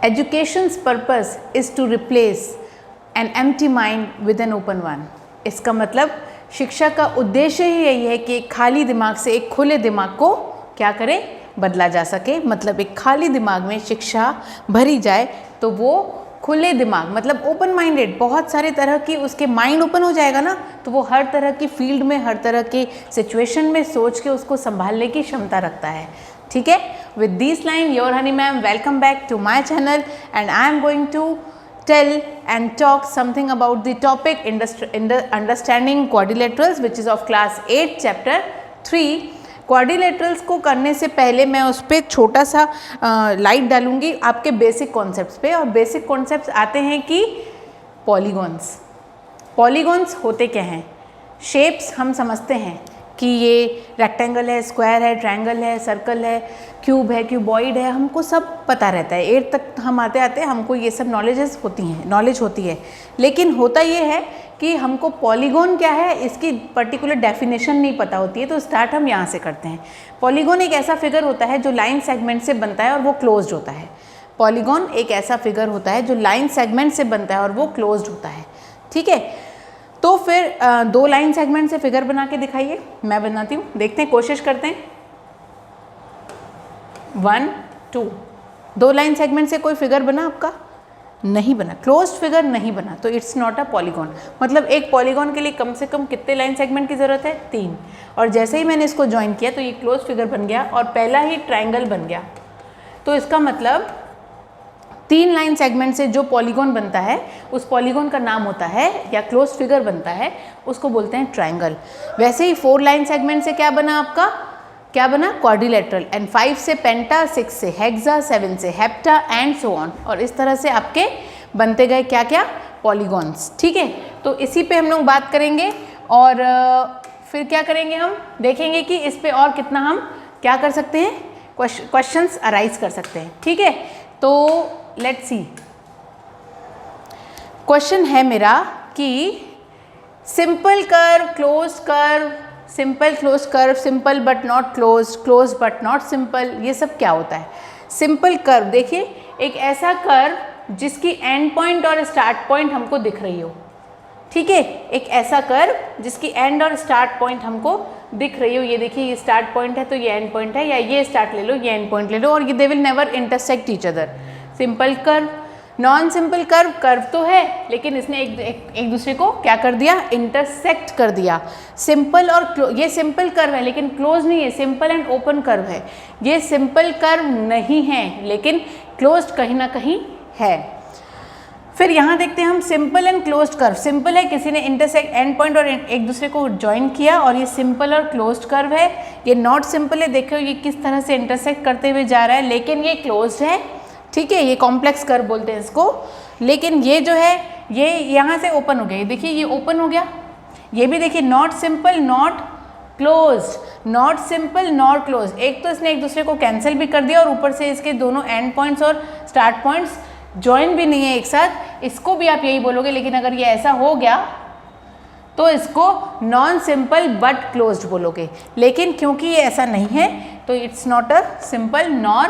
Educations purpose is to replace an empty mind with an open one. इसका मतलब शिक्षा का उद्देश्य ही यही है कि एक खाली दिमाग से एक खुले दिमाग को क्या करें, बदला जा सके। मतलब एक खाली दिमाग में शिक्षा भरी जाए तो वो खुले दिमाग मतलब ओपन माइंडेड, बहुत सारे तरह की उसके माइंड ओपन हो जाएगा ना, तो वो हर तरह की फील्ड में हर तरह की सिचुएशन में सोच के उसको संभालने की क्षमता रखता है। ठीक है, with this line your honey ma'am, welcome back to my channel and I am going to tell and talk something about the topic understanding quadrilaterals which is of class 8 chapter 3। Quadrilaterals को करने से पहले मैं उस पर छोटा सा light डालूंगी आपके बेसिक कॉन्सेप्ट्स पे। और बेसिक कॉन्सेप्ट्स आते हैं कि पॉलीगॉन्स होते क्या हैं। शेप्स हम समझते हैं कि ये रेक्टेंगल है, स्क्वायर है, ट्रायंगल है, सर्कल है, क्यूब है, क्यूबॉइड है, हमको सब पता रहता है। 8 तक हम आते आते हमको ये सब नॉलेज होती है। लेकिन होता ये है कि हमको पॉलीगॉन क्या है इसकी पर्टिकुलर डेफिनेशन नहीं पता होती है। तो स्टार्ट हम यहाँ से करते हैं। पॉलीगॉन एक ऐसा फिगर होता है जो लाइन सेगमेंट से बनता है और वो क्लोज्ड होता है। पॉलीगॉन एक ऐसा फिगर होता है जो लाइन सेगमेंट से बनता है और वो क्लोज्ड होता है। ठीक है, तो फिर 2 लाइन सेगमेंट से फिगर बना के दिखाइए। मैं बनाती हूँ, देखते हैं, कोशिश करते हैं। 1 2 2 लाइन सेगमेंट से कोई फिगर बना आपका? नहीं बना, क्लोज्ड फिगर नहीं बना, तो इट्स नॉट अ पॉलीगॉन। मतलब एक पॉलीगॉन के लिए कम से कम कितने लाइन सेगमेंट की ज़रूरत है? 3। और जैसे ही मैंने इसको ज्वाइन किया तो ये क्लोज्ड फिगर बन गया और पहला ही ट्रायंगल बन गया। तो इसका मतलब 3 लाइन सेगमेंट से जो पॉलीगॉन बनता है उस पॉलीगॉन का नाम होता है, या क्लोज फिगर बनता है, उसको बोलते हैं ट्रायंगल। वैसे ही 4 लाइन सेगमेंट से क्या बना आपका? क्या बना? क्वाड्रिलेटरल। एंड 5 से पेंटा, 6 से हेक्सा, 7 से हेप्टा एंड सो ऑन। और इस तरह से आपके बनते गए क्या क्या? पॉलीगॉन्स। ठीक है, तो इसी पे हम लोग बात करेंगे और फिर क्या करेंगे, हम देखेंगे कि इस पे और कितना हम क्या कर सकते हैं, क्वेश्चंस अराइज कर सकते हैं। ठीक है, तो लेट्स सी। क्वेश्चन है मेरा कि simple curve, close curve, simple close curve, simple but not close, close but not simple, ये सब क्या होता है? सिंपल कर्व देखिए, एक ऐसा कर्व जिसकी एंड पॉइंट और स्टार्ट पॉइंट हमको दिख रही हो। ठीक है, एक ऐसा कर्व जिसकी एंड और स्टार्ट पॉइंट हमको दिख रही हो। ये देखिए, ये स्टार्ट पॉइंट है तो ये एंड पॉइंट है, या ये स्टार्ट ले लो, ये एंड पॉइंट ले लो, और ये they will never intersect each other. Simple curve. Non simple curve, curve तो है लेकिन इसने एक दूसरे को क्या कर दिया? इंटरसेक्ट कर दिया। सिंपल और ये सिंपल कर्व है लेकिन क्लोज नहीं है, सिंपल एंड ओपन कर्व है। ये सिंपल कर्व नहीं है लेकिन क्लोज्ड कहीं ना कहीं है। फिर यहाँ देखते हैं हम simple and closed curve. Simple है, किसी ने इंटरसेक्ट एंड पॉइंट और एक दूसरे को ज्वाइन किया, और ये सिंपल और क्लोज्ड कर्व है। ये नॉट सिंपल है, देखो ये किस तरह से इंटरसेक्ट करते हुए जा रहा है, लेकिन ये क्लोज्ड है। ठीक है, ये कॉम्प्लेक्स कर्व बोलते हैं इसको। लेकिन ये जो है ये यहाँ से ओपन हो गया, ये देखिए ये ओपन हो गया। ये भी देखिए not simple not closed, not simple not close. एक तो इसने एक दूसरे को कैंसिल भी कर दिया और ऊपर से इसके दोनों एंड पॉइंट्स और स्टार्ट पॉइंट्स ज्वाइन भी नहीं है एक साथ। इसको भी आप यही बोलोगे, लेकिन अगर ये ऐसा हो गया तो इसको नॉन सिंपल बट क्लोज्ड बोलोगे। लेकिन क्योंकि ये ऐसा नहीं है तो it's not a simple nor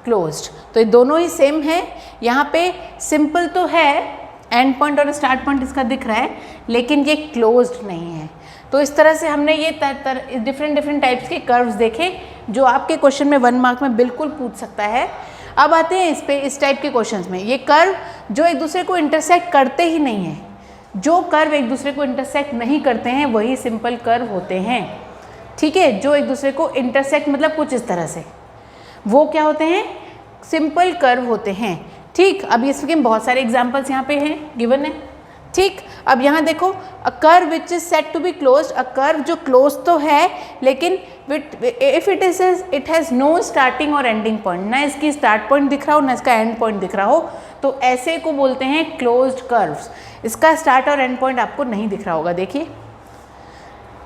closed. तो ये दोनों ही सेम है। यहाँ पे सिंपल तो है, एंड पॉइंट और स्टार्ट पॉइंट इसका दिख रहा है, लेकिन ये क्लोज्ड नहीं है। तो इस तरह से हमने ये डिफरेंट टाइप्स के कर्व्स देखे जो आपके क्वेश्चन में 1 मार्क में बिल्कुल पूछ सकता है। अब आते हैं इस टाइप के क्वेश्चंस में। ये कर्व जो एक दूसरे को इंटरसेक्ट करते ही नहीं है, जो कर्व एक दूसरे को इंटरसेक्ट नहीं करते हैं वही सिंपल कर्व होते हैं। ठीक है, जो एक दूसरे को इंटरसेक्ट मतलब कुछ इस तरह से, वो क्या होते हैं? सिंपल कर्व होते हैं। ठीक, अब इसके बहुत सारे एग्जांपल्स यहाँ पे हैं, गिवन है। ठीक, अब यहाँ देखो, a curve which is set to be closed, a curve जो क्लोज तो है लेकिन if it has no starting or ending point, ना इसकी स्टार्ट पॉइंट दिख रहा हो ना इसका एंड पॉइंट दिख रहा हो, तो ऐसे को बोलते हैं क्लोज्ड कर्व्स। इसका स्टार्ट और एंड पॉइंट आपको नहीं दिख रहा होगा, देखिए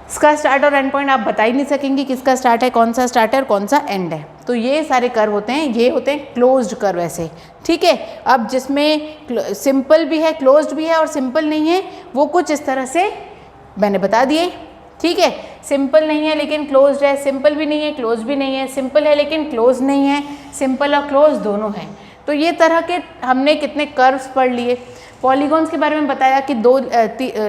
इसका स्टार्ट और एंड पॉइंट आप बता ही नहीं सकेंगे किसका स्टार्ट है, कौन सा स्टार्ट है और कौन सा एंड है। तो ये सारे कर्व होते हैं, ये होते हैं क्लोज्ड कर्व ऐसे। ठीक है, अब जिसमें सिंपल भी है, क्लोज्ड भी है और सिंपल नहीं है, वो कुछ इस तरह से मैंने बता दिए। ठीक है, सिंपल नहीं है लेकिन क्लोज्ड है, सिंपल भी नहीं है क्लोज भी नहीं है, सिंपल है लेकिन क्लोज नहीं है, सिंपल और क्लोज दोनों हैं। तो ये तरह के हमने कितने कर्व्स पढ़ लिए। पॉलीगॉन्स के बारे में बताया कि दो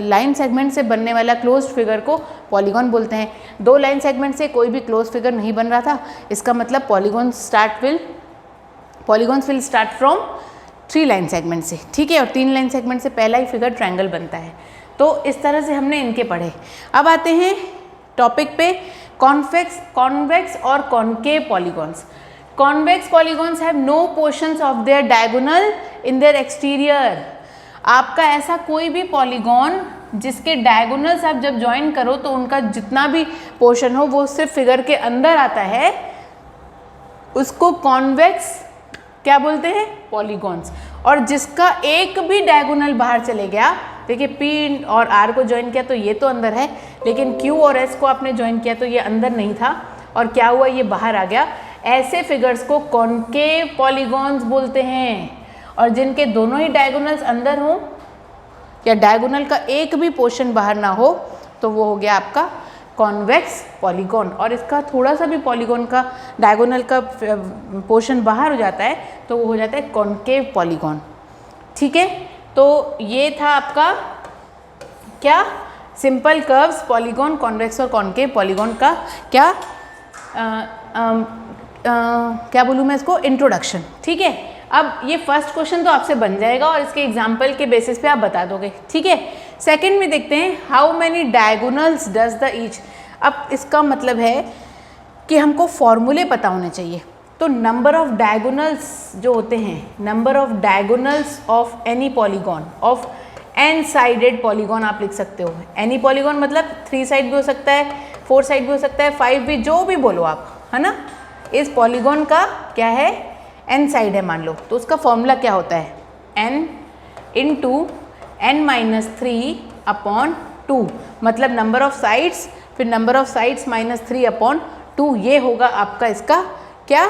लाइन सेगमेंट से बनने वाला क्लोज्ड फिगर को पॉलीगॉन बोलते हैं। दो लाइन सेगमेंट से कोई भी क्लोज्ड फिगर नहीं बन रहा था, इसका मतलब polygons will start from 3 line segment से, ठीक है, और 3 लाइन सेगमेंट से पहला ही फिगर ट्रायंगल बनता है। तो इस तरह से हमने इनके पढ़े। अब आते हैं टॉपिक पे, कॉन्वेक्स और concave polygons. Convex polygons have no portions of their diagonal in their exterior. आपका ऐसा कोई भी पॉलीगॉन जिसके डायगोनल्स आप जब ज्वाइन करो तो उनका जितना भी पोर्शन हो वो सिर्फ फिगर के अंदर आता है, उसको कॉन्वेक्स क्या बोलते हैं, पॉलीगॉन्स। और जिसका एक भी डायगोनल बाहर चले गया, देखिए P और R को ज्वाइन किया तो ये तो अंदर है, लेकिन Q और S को आपने ज्वाइन किया तो ये अंदर नहीं था और क्या हुआ, ये बाहर आ गया। ऐसे फिगर्स को कॉन्केव पॉलीगॉन्स बोलते हैं। और जिनके दोनों ही डायगोनल्स अंदर हो या डायगोनल का एक भी पोर्शन बाहर ना हो तो वो हो गया आपका कॉन्वेक्स पॉलीगॉन। और इसका थोड़ा सा भी पॉलीगॉन का डायगोनल का पोर्शन बाहर हो जाता है तो वो हो जाता है कॉन्केव पॉलीगॉन, ठीक है। तो ये था आपका क्या, सिंपल कर्व्स, पॉलीगॉन, कॉन्वेक्स और कॉन्केव पॉलीगॉन का क्या क्या बोलूँ मैं इसको, इंट्रोडक्शन, ठीक है। अब ये फर्स्ट क्वेश्चन तो आपसे बन जाएगा और इसके एग्जाम्पल के बेसिस पे आप बता दोगे, ठीक है। सेकंड में देखते हैं, how many diagonals does the each. अब इसका मतलब है कि हमको फॉर्मूले पता होने चाहिए। तो नंबर ऑफ डायगोनल्स जो होते हैं, number of diagonals of any polygon, of N sided polygon आप लिख सकते हो। एनी पॉलीगॉन मतलब 3 साइड भी हो सकता है, 4 साइड भी हो सकता है, 5 भी, जो भी बोलो आप, है ना। इस पॉलीगॉन का क्या है, n साइड है मान लो, तो उसका फॉर्मूला क्या होता है, n इंटू n-3/2, मतलब नंबर ऑफ साइड्स फिर नंबर ऑफ साइड्स -3/2, ये होगा आपका इसका क्या,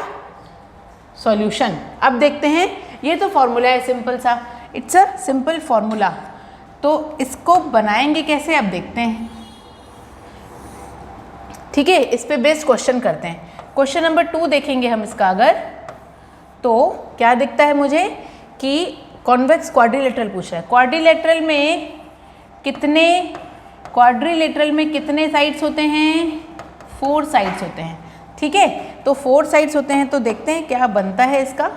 सॉल्यूशन। अब देखते हैं, ये तो फॉर्मूला है सिंपल सा, इट्स अ सिंपल फॉर्मूला। तो इसको बनाएंगे कैसे, अब देखते हैं, ठीक है। इस पे बेस्ड क्वेश्चन करते हैं। क्वेश्चन नंबर 2 देखेंगे हम इसका अगर, तो क्या दिखता है मुझे कि कॉन्वेक्स क्वाड्रिलेटरल पूछ रहा है। क्वाड्रिलेटरल में कितने साइड्स होते हैं, 4 साइड्स होते हैं, ठीक है। तो 4 साइड्स होते हैं, तो देखते हैं क्या बनता है इसका।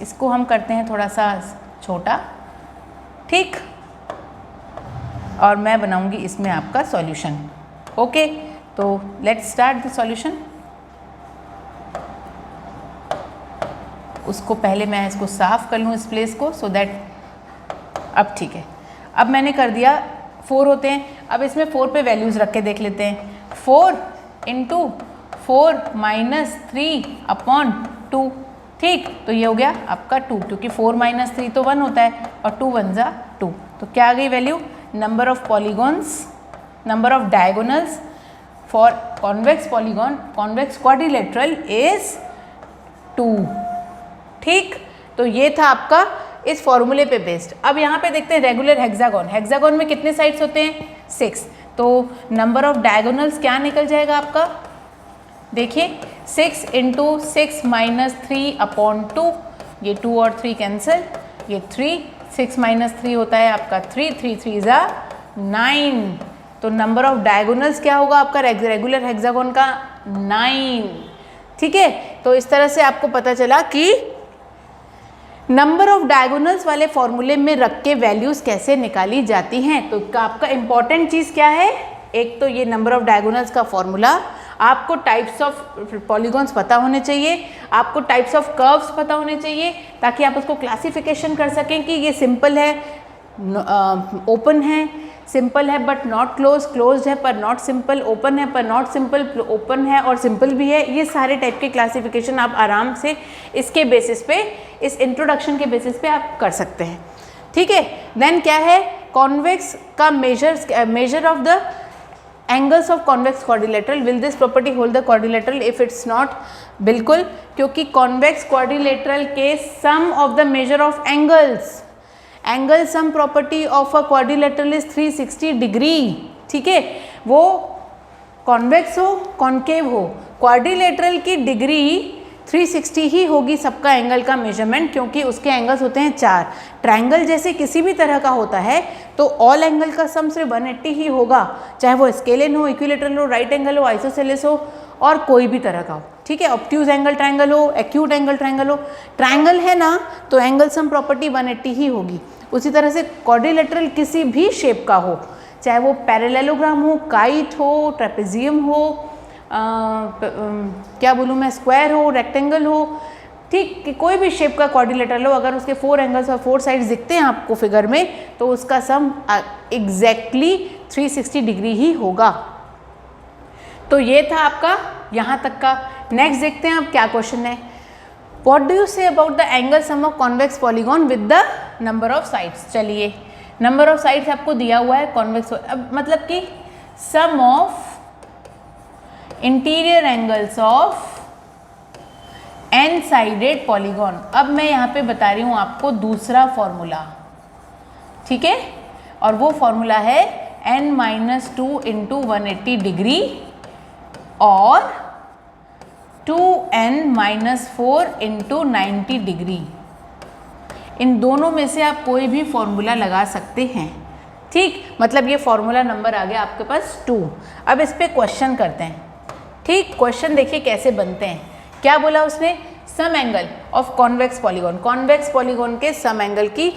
इसको हम करते हैं थोड़ा सा छोटा, ठीक, और मैं बनाऊंगी इसमें आपका सॉल्यूशन, ओके। तो लेट्स स्टार्ट द सॉल्यूशन। उसको पहले मैं इसको साफ कर लूँ इस प्लेस को, सो दैट, अब ठीक है। अब मैंने कर दिया, 4 होते हैं, अब इसमें 4 पे वैल्यूज़ रख के देख लेते हैं। 4 इंटू 4 -3/2, ठीक, तो ये हो गया आपका 2, क्योंकि 4 - 3 तो 1 होता है और 2 1 ज़ा 2, तो क्या आ गई value, number of polygons, number of diagonals for convex polygon, convex quadrilateral is 2, ठीक। तो ये था आपका इस फॉर्मूले पे बेस्ड। अब यहाँ पे देखते हैं रेगुलर हेक्सागोन। हेक्सागोन में कितने साइड्स होते हैं, 6, तो नंबर ऑफ डायगोनल्स क्या निकल जाएगा आपका, देखिए 6 इंटू 6 -3/2, ये 2 और 3 कैंसिल, ये 3, 6 - 3 होता है आपका 3, 3 3 ज़ा 9, तो नंबर ऑफ डायगोनल्स क्या होगा आपका रेगुलर हेक्सागोन का, 9, ठीक है। तो इस तरह से आपको पता चला कि नंबर ऑफ डायगोनल्स वाले फॉर्मूले में रख के वैल्यूज़ कैसे निकाली जाती हैं। तो आपका इंपॉर्टेंट चीज़ क्या है, एक तो ये नंबर ऑफ डायगोनल्स का फॉर्मूला, आपको टाइप्स ऑफ पॉलीगॉन्स पता होने चाहिए, आपको टाइप्स ऑफ कर्व्स पता होने चाहिए, ताकि आप उसको क्लासिफिकेशन कर सकें कि ये सिंपल है, ओपन है, सिंपल है बट नॉट क्लोज, क्लोज्ड है पर नॉट सिंपल, ओपन है पर नॉट सिंपल, ओपन है और सिंपल भी है। ये सारे टाइप के क्लासिफिकेशन आप आराम से इसके बेसिस पे, इस इंट्रोडक्शन के बेसिस पे आप कर सकते हैं, ठीक है। देन क्या है, कॉन्वेक्स का measure of the angles of convex quadrilateral, will this property hold the quadrilateral if it's not, बिल्कुल, क्योंकि कॉन्वेक्स क्वाड्रिलेटरल के sum of the measure of angles, angle sum property of a quadrilateral is 360 degree, ठीक है। वो convex हो concave हो, quadrilateral की degree 360 ही होगी सबका एंगल का मेजरमेंट, क्योंकि उसके एंगल्स होते हैं 4। ट्रायंगल जैसे किसी भी तरह का होता है तो ऑल एंगल का सम सिर्फ 180 ही होगा, चाहे वो स्केलिन हो, इक्विलेटरल हो, राइट एंगल हो, आइसोसेलेस हो और कोई भी तरह का हो, ठीक है। ऑब्ट्यूज एंगल ट्रायंगल हो, एक्यूट एंगल ट्रायंगल हो, ट्रायंगल है ना तो एंगल सम प्रॉपर्टी 180 ही होगी। उसी तरह से क्वाड्रिलेटरल किसी भी शेप का हो, चाहे वो पैरेललोग्राम हो, काइट हो, ट्रेपेजियम हो, क्या बोलूँ मैं, स्क्वायर हो, रेक्टेंगल हो, ठीक, कि कोई भी शेप का क्वाड्रिलेटरल हो, अगर उसके 4 एंगल्स और 4 साइड्स दिखते हैं आपको फिगर में तो उसका सम एग्जैक्टली 360 डिग्री ही होगा। तो ये था आपका यहाँ तक का। नेक्स्ट देखते हैं अब क्या क्वेश्चन है। What do you say about the angle sum of convex polygon with the number of sides. चलिए, नंबर ऑफ साइड्स आपको दिया हुआ है कॉन्वेक्स, अब मतलब कि sum of interior angles of N sided polygon. अब मैं यहाँ पे बता रही हूँ आपको दूसरा फॉर्मूला, ठीक है, और वो फॉर्मूला है n-2 इंटू 180 डिग्री और 2n-4 इंटू 90 डिग्री। इन दोनों में से आप कोई भी फॉर्मूला लगा सकते हैं, ठीक। मतलब ये फॉर्मूला नंबर आ गया आपके पास 2। अब इस पे क्वेश्चन करते हैं, ठीक। क्वेश्चन देखिए कैसे बनते हैं। क्या बोला उसने, sum angle of convex polygon, convex polygon के सम एंगल की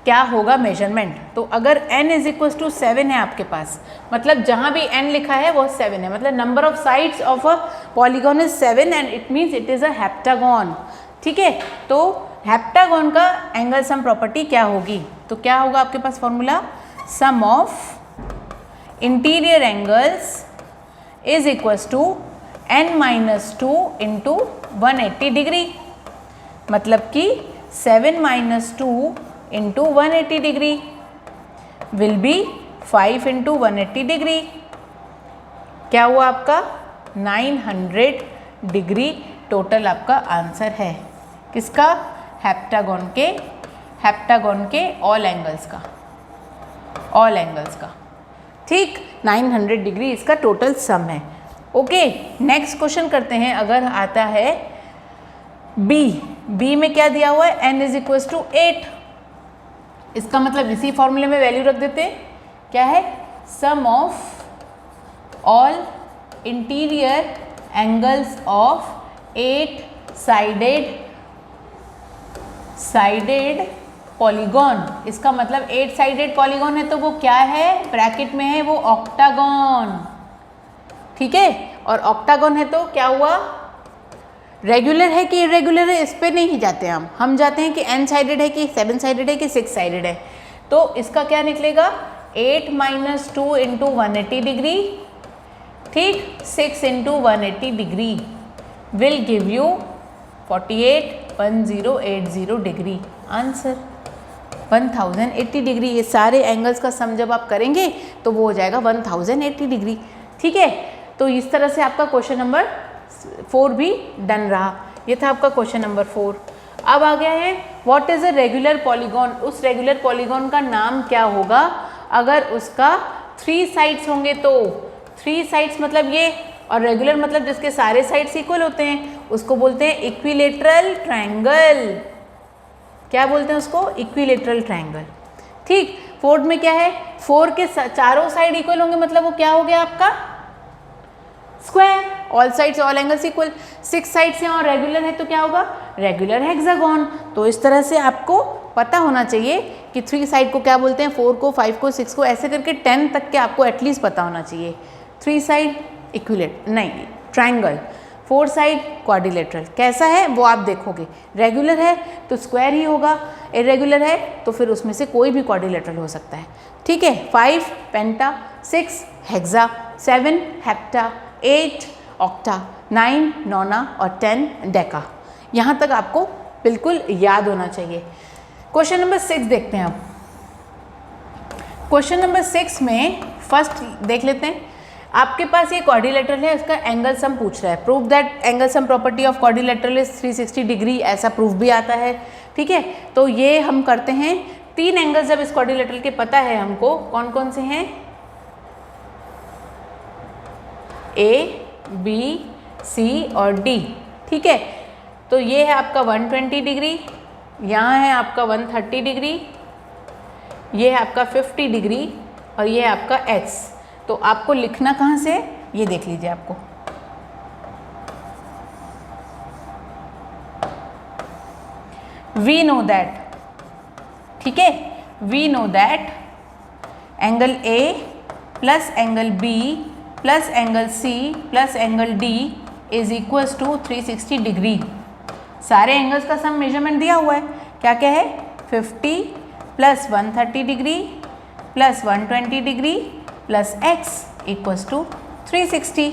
क्या होगा मेजरमेंट। तो अगर n = 7 है आपके पास, मतलब जहाँ भी n लिखा है वो 7 है, मतलब number of sides of a polygon is 7 and it means it is a heptagon, ठीक है। तो हेप्टागॉन का एंगल सम प्रॉपर्टी क्या होगी, तो क्या होगा आपके पास formula, sum of interior angles is equals to n-2 into 180 degree, मतलब कि 7-2 into 180 degree will be 5 into 180 degree. क्या हुआ आपका 900 डिग्री टोटल आपका आंसर है। किसका, हेप्टागॉन के ऑल एंगल्स का, ठीक। 900 डिग्री इसका टोटल सम है। ओके, नेक्स्ट क्वेश्चन करते हैं। अगर आता है बी में क्या दिया हुआ है, n = 8। इसका मतलब इसी फॉर्मूले में वैल्यू रख देते हैं। क्या है, sum of all interior angles of 8 sided polygon. इसका मतलब 8 साइडेड पॉलीगॉन है तो वो क्या है, ब्रैकेट में है वो ऑक्टागॉन, ठीक है। और ऑक्टागॉन है तो क्या हुआ, रेगुलर है कि इरेगुलर है, इस पे नहीं जाते हम जाते हैं कि n साइडेड है कि 7 साइडेड है कि 6 साइडेड है। तो इसका क्या निकलेगा, 8-2 इंटू 180 डिग्री, ठीक, 6 into 180 degree will give you 481080 degree. Answer 1080 degree. ये सारे एंगल्स का सम जब आप करेंगे तो वो हो जाएगा 1080 डिग्री, ठीक है। तो इस तरह से आपका क्वेश्चन नंबर 4 भी डन रहा। ये था आपका क्वेश्चन नंबर 4। अब आ गया है what is a regular polygon. उस रेगुलर पॉलीगॉन का नाम क्या होगा अगर उसका 3 साइड्स होंगे तो। 3 साइड्स मतलब ये, और रेगुलर मतलब जिसके सारे साइड्स इक्वल होते हैं उसको बोलते हैं इक्विलेटरल ट्रायंगल। क्या बोलते हैं उसको, इक्विलेटरल ट्रायंगल, ठीक। 4 में क्या है, 4 के चारों साइड इक्वल होंगे, मतलब वो क्या हो गया आपका square, all sides all angles equal. 6 sides हैं और रेगुलर है तो क्या होगा, रेगुलर हेक्सागोन। तो इस तरह से आपको पता होना चाहिए कि 3 साइड को क्या बोलते हैं, 4 को, 5 को, 6 को, ऐसे करके 10 तक के आपको एटलीस्ट पता होना चाहिए। 3 साइड इक्विलेट नहीं ट्रायंगल, 4 साइड क्वाड्रिलेटरल। कैसा है वो आप देखोगे, रेगुलर है तो स्क्वायर ही होगा, इरेगुलर है तो फिर उसमें से कोई भी क्वाड्रिलेटरल हो सकता है, ठीक है। 5 पेंटा, 6 हेक्सा, 7 हेप्टा, 8 ऑक्टा, 9 नोना और 10 डेका। यहाँ तक आपको बिल्कुल याद होना चाहिए। क्वेश्चन नंबर 6 देखते हैं अब। क्वेश्चन नंबर 6 में फर्स्ट देख लेते हैं। आपके पास ये क्वाड्रिलेटरल है, उसका एंगल सम पूछ रहा है। Prove that angle sum property of quadrilateral is 360 degree, ऐसा प्रूफ भी आता है, ठीक है। तो ये हम करते हैं। 3 एंगल्स जब इस क्वाड्रिलेटरल के पता है हमको, कौन कौन से हैं, A, B, C और D, ठीक है। तो ये है आपका 120 डिग्री, यहाँ है आपका 130 डिग्री, ये है आपका 50 डिग्री और ये है आपका x। तो आपको लिखना कहाँ से, ये देख लीजिए आपको। वी नो दैट, ठीक है, we know that angle A plus angle B plus angle C plus angle D is equals to 360 degree. सारे एंगल्स का सम मेजरमेंट दिया हुआ है, क्या क्या है, 50 plus 130 degree plus 120 degree plus x equals to 360।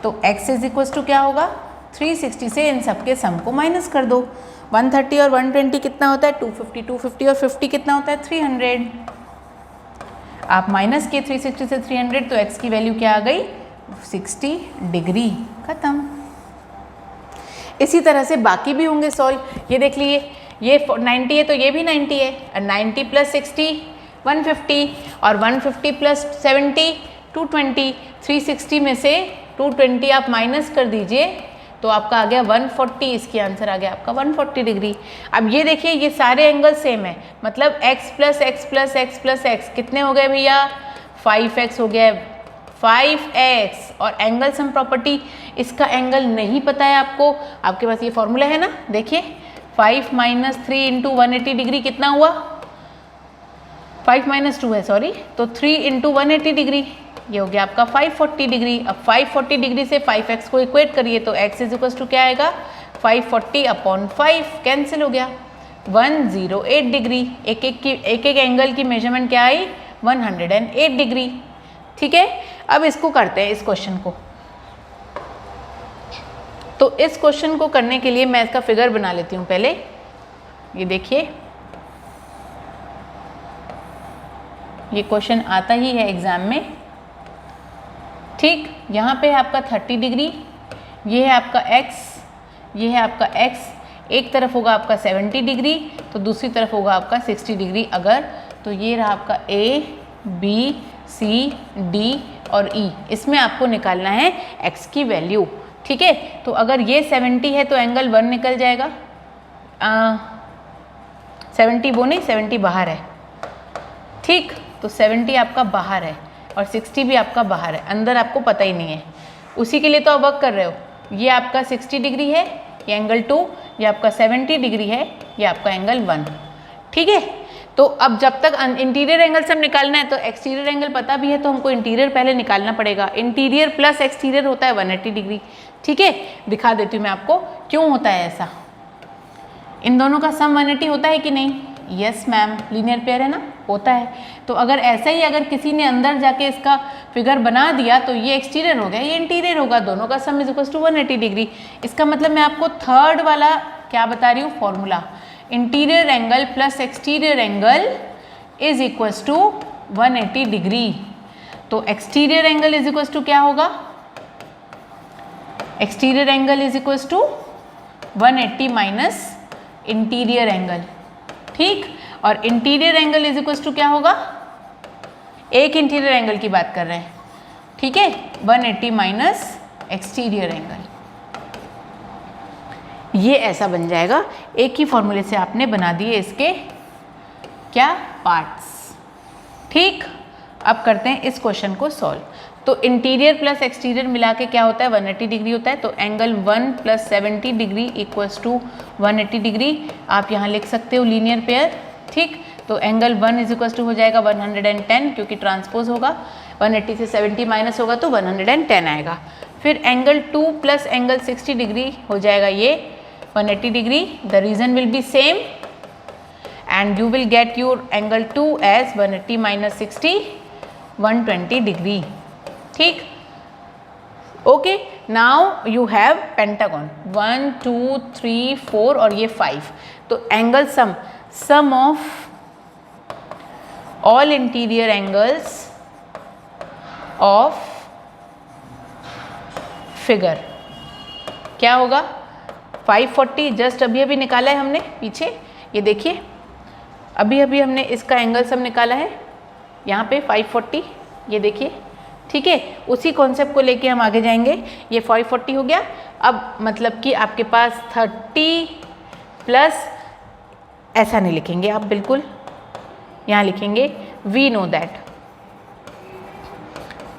तो x इज इक्वल्स टू क्या होगा, 360 से इन सब के सम को माइनस कर दो। 130 और 120 कितना होता है, 250, 250 और 50 कितना होता है, 300। आप माइनस किए 360 से 300, तो x की वैल्यू क्या आ गई, 60 डिग्री। खत्म। इसी तरह से बाकी भी होंगे सॉल्व। ये देख लीजिए, ये 90 है तो ये भी 90 है, और 90 प्लस 60 150 और 150 प्लस 70 220। 360 में से 220 आप माइनस कर दीजिए तो आपका आ गया 140। इसकी आंसर आ गया आपका 140 डिग्री। अब ये देखिए, ये सारे एंगल सेम है, मतलब x plus x plus x plus x कितने हो गए भैया, 5x हो गया, 5x। और एंगल सम प्रॉपर्टी, इसका एंगल नहीं पता है आपको, आपके पास ये फॉर्मूला है ना, देखिए 5 माइनस 3 इंटू 180 डिग्री कितना हुआ, 5 माइनस 2 है सॉरी, तो 3 इंटू 180 डिग्री, ये हो गया आपका 540 डिग्री। अब 540 डिग्री से 5x को इक्वेट करिए तो x इज इक्वल टू क्या आएगा, 540 अपॉन 5, कैंसिल हो गया, 108 डिग्री। एक एक एंगल की मेजरमेंट क्या आई, 108 डिग्री। ठीक है, अब इसको करते हैं, इस क्वेश्चन को। तो इस क्वेश्चन को करने के लिए मैं इसका फिगर बना लेती हूँ पहले। ये देखिए, ये क्वेश्चन आता ही है एग्जाम में, ठीक। यहाँ पे है आपका 30 डिग्री, ये है आपका x, ये है आपका x। एक तरफ होगा आपका 70 डिग्री तो दूसरी तरफ होगा आपका 60 डिग्री अगर, तो ये रहा आपका A, B, C, D और E। इसमें आपको निकालना है x की वैल्यू, ठीक है। तो अगर ये 70 है तो एंगल 1 निकल जाएगा, 70 वो नहीं, 70 बाहर है, ठीक। तो 70 आपका बाहर है और 60 भी आपका बाहर है, अंदर आपको पता ही नहीं है, उसी के लिए तो आप वर्क कर रहे हो। ये आपका 60 डिग्री है, ये एंगल 2, ये आपका 70 डिग्री है, ये आपका एंगल 1, ठीक है। तो अब जब तक इंटीरियर एंगल सब निकालना है तो एक्सटीरियर एंगल पता भी है तो हमको इंटीरियर पहले निकालना पड़ेगा। इंटीरियर प्लस एक्सटीरियर होता है 180 डिग्री, ठीक है। दिखा देती हूँ मैं आपको क्यों होता है ऐसा। इन दोनों का सम 180 होता है कि नहीं, यस मैम, लीनियर पेयर है ना, होता है। तो अगर ऐसा ही अगर किसी ने अंदर जाके इसका फिगर बना दिया तो ये एक्सटीरियर हो गया, ये इंटीरियर होगा, दोनों का sum is equal to 180 degree. इसका मतलब मैं आपको थर्ड वाला क्या बता रही हूँ formula, interior angle plus exterior angle is equal to 180 degree. तो exterior angle is equal to क्या होगा, exterior angle is equal to 180 minus interior angle, ठीक। और interior angle is equal to क्या होगा, एक इंटीरियर एंगल की बात कर रहे हैं, ठीक है, 180 माइनस एक्सटीरियर एंगल। ये ऐसा बन जाएगा, एक ही फॉर्मूले से आपने बना दिए इसके क्या पार्ट्स, ठीक। अब करते हैं इस क्वेश्चन को सॉल्व। तो इंटीरियर प्लस एक्सटीरियर मिला के क्या होता है, 180 डिग्री होता है। तो angle 1 plus 70 degree equals to 180 degree. आप यहाँ लिख सकते हो लीनियर पेयर, ठीक। तो एंगल 1 इज इक्वल्स टू हो जाएगा 110 क्योंकि ट्रांसपोज होगा, 180 से 70 माइनस होगा तो 110 आएगा। फिर एंगल 2 प्लस एंगल 60 डिग्री हो जाएगा ये 180 degree. The reason will be same and you will get your angle 2 as 180 minus 60 120 degree, ठीक। Okay, now you have pentagon 1 2 3 4 और ये 5। तो angle sum of all interior angles of figure क्या होगा, 540 just अभी अभी निकाला है हमने पीछे, ये देखिए अभी अभी हमने इसका एंगल सम निकाला है यहाँ पे 540, ये देखिए, ठीक है। उसी कॉन्सेप्ट को लेके हम आगे जाएंगे। ये 540 हो गया। अब मतलब कि आपके पास 30 प्लस, ऐसा नहीं लिखेंगे आप, बिल्कुल यहाँ लिखेंगे वी नो दैट,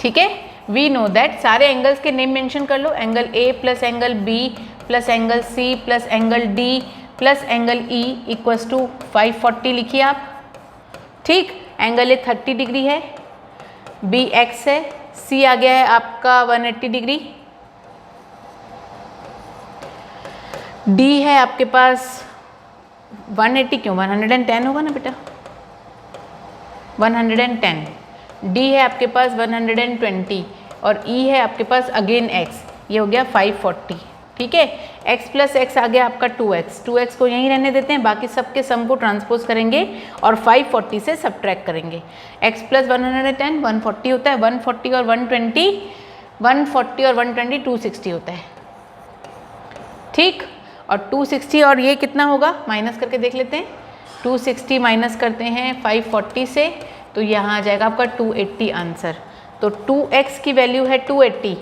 ठीक है। वी नो दैट, सारे एंगल्स के नेम मेंशन कर लो, angle A plus angle B plus angle C plus angle D plus angle E equals to 540 लिखिए आप, ठीक। एंगल ए 30 डिग्री है, बी एक्स है, सी आ गया है आपका 180 डिग्री, डी है आपके पास 180 क्यों, 110 होगा ना बेटा, 110, डी है आपके पास 120 और ई है आपके पास अगेन एक्स, ये हो गया 540, ठीक है। x प्लस एक्स आ गया आपका 2x को यहीं रहने देते हैं, बाकी सबके सम को ट्रांसपोज करेंगे और 540 से सब्ट्रैक्ट करेंगे। x प्लस 110 140 होता है, 140 और 120 140 और 120 260 होता है, ठीक। और 260 और ये कितना होगा, माइनस करके देख लेते हैं, 260 माइनस करते हैं 540 से, तो यहाँ आ जाएगा आपका 280 आंसर। तो 2x की वैल्यू है 280,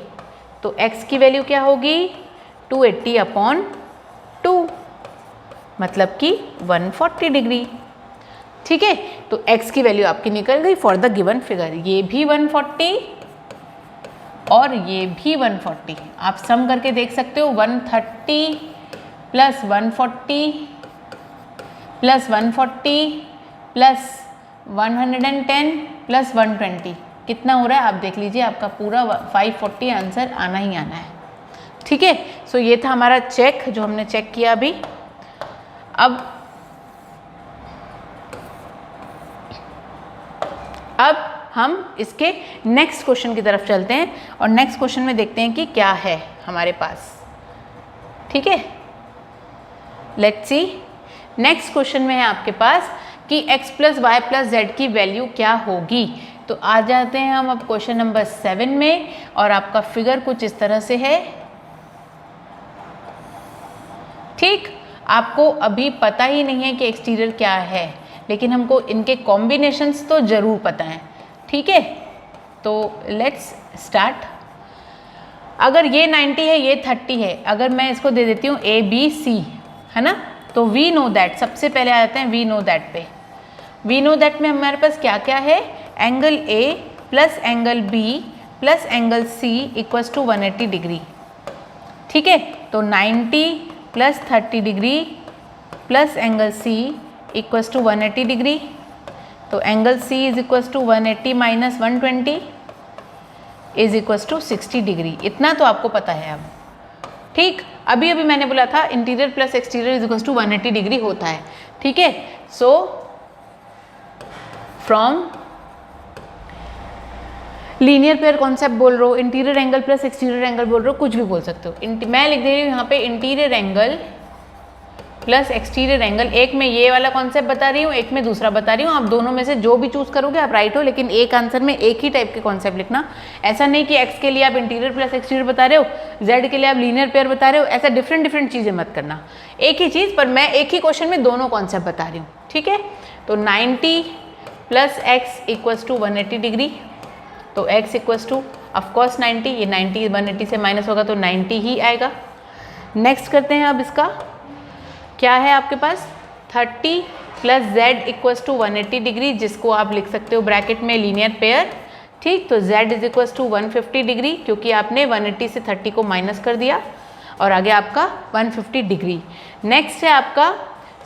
तो x की वैल्यू क्या होगी 280 अपॉन 2, मतलब कि 140 डिग्री, ठीक है। तो x की वैल्यू आपकी निकल गई फॉर द गिवन फिगर, ये भी 140 और ये भी 140, आप सम करके देख सकते हो, 130 प्लस 140 प्लस 140 प्लस 110 प्लस 120 कितना हो रहा है आप देख लीजिए, आपका पूरा 540 आंसर आना ही आना है, ठीक है। सो ये था हमारा चेक जो हमने चेक किया अभी। अब हम इसके नेक्स्ट क्वेश्चन की तरफ चलते हैं और नेक्स्ट क्वेश्चन में देखते हैं कि क्या है हमारे पास, ठीक है। लेट्स सी, नेक्स्ट क्वेश्चन में है आपके पास कि x plus Y plus Z की वैल्यू क्या होगी। तो आ जाते हैं हम अब क्वेश्चन नंबर 7 में, और आपका फिगर कुछ इस तरह से है, ठीक। आपको अभी पता ही नहीं है कि एक्सटीरियर क्या है, लेकिन हमको इनके कॉम्बिनेशंस तो ज़रूर पता है, ठीक है। तो लेट्स स्टार्ट। अगर ये 90 है, ये 30 है, अगर मैं इसको दे देती हूँ ए बी सी, है ना, तो वी नो दैट, सबसे पहले आ जाते हैं वी नो दैट पे। वी नो दैट में हमारे पास क्या क्या है, angle A plus angle B plus angle C equals to 180 degree, ठीक है। तो 90 plus 30 degree plus angle C equals to 180 degree, तो angle C is equals to 180 minus 120 is equals to 60 degree, इतना तो आपको पता है अब, ठीक। अभी अभी मैंने बोला था interior plus exterior is equals to 180 degree होता है, ठीक है। So from linear pair concept बोल रहे हो, interior angle plus exterior angle बोल रहे हो, कुछ भी बोल सकते हो। मैं लिख दे रही हूँ यहाँ पे interior angle plus exterior angle, एक में ये वाला कॉन्सेप्ट बता रही हूँ, एक में दूसरा बता रही हूँ, आप दोनों में से जो भी चूज करोगे आप राइट हो, लेकिन एक आंसर में एक ही टाइप के कॉन्सेप्ट लिखना। ऐसा नहीं कि एक्स के लिए आप इंटीरियर प्लस एक्सटीरियर बता रहे हो, जेड के लिए आप लीनियर पेयर बता रहे हो, ऐसा डिफरेंट चीज़ें मत करना, एक ही चीज़ पर मैं एक ही क्वेश्चन में दोनों कॉन्सेप्ट बता रही हूँ, ठीक है। तो 90 plus X equals to 180 degree, तो x इक्वल्स टू ऑफकोर्स 90, ये 90 180 से माइनस होगा तो 90 ही आएगा। नेक्स्ट करते हैं, अब इसका क्या है आपके पास 30 plus z equals to 180 degree, जिसको आप लिख सकते हो ब्रैकेट में लीनियर पेयर, ठीक। तो z is equals to 150 degree, क्योंकि आपने 180 से 30 को माइनस कर दिया और आगे आपका 150 डिग्री। नेक्स्ट है आपका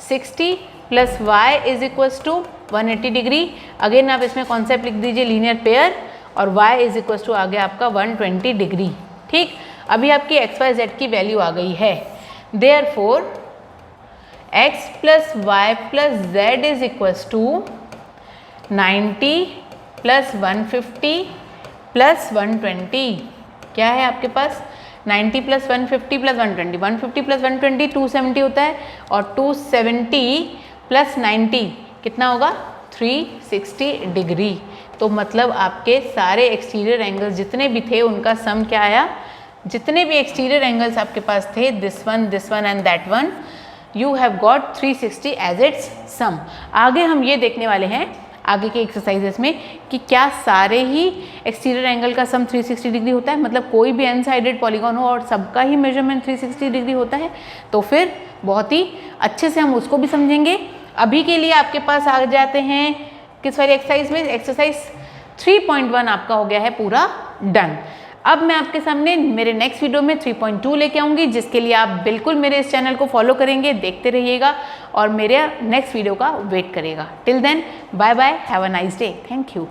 60 plus y is equals to 180 degree, again आप इसमें कॉन्सेप्ट लिख दीजिए लीनियर पेयर, और y इज इक्वल्स टू आ गया आपका 120 डिग्री, ठीक। अभी आपकी x y z की वैल्यू आ गई है, therefore x plus Y plus Z is equals to 90 plus 150 plus 120, क्या है आपके पास 90 प्लस 150 प्लस 120, 150 प्लस 120 270 होता है, और 270 प्लस 90 कितना होगा 360 डिग्री। तो मतलब आपके सारे एक्सटीरियर एंगल्स जितने भी थे उनका सम क्या आया, जितने भी एक्सटीरियर एंगल्स आपके पास थे, this one and that one, you have got 360 as it's sum. आगे हम ये देखने वाले हैं आगे के एक्सरसाइजेस में कि क्या सारे ही एक्सटीरियर एंगल का सम 360 डिग्री होता है, मतलब कोई भी अनसाइडेड पॉलीगॉन हो और सबका ही मेजरमेंट 360 डिग्री होता है, तो फिर बहुत ही अच्छे से हम उसको भी समझेंगे। अभी के लिए आपके पास आ जाते हैं किस वाली एक्सरसाइज में, एक्सरसाइज 3.1 आपका हो गया है पूरा डन। अब मैं आपके सामने मेरे नेक्स्ट वीडियो में 3.2 लेके आऊँगी, जिसके लिए आप बिल्कुल मेरे इस चैनल को फॉलो करेंगे, देखते रहिएगा और मेरे नेक्स्ट वीडियो का वेट करेगा। Till then bye bye, have a nice day, thank you.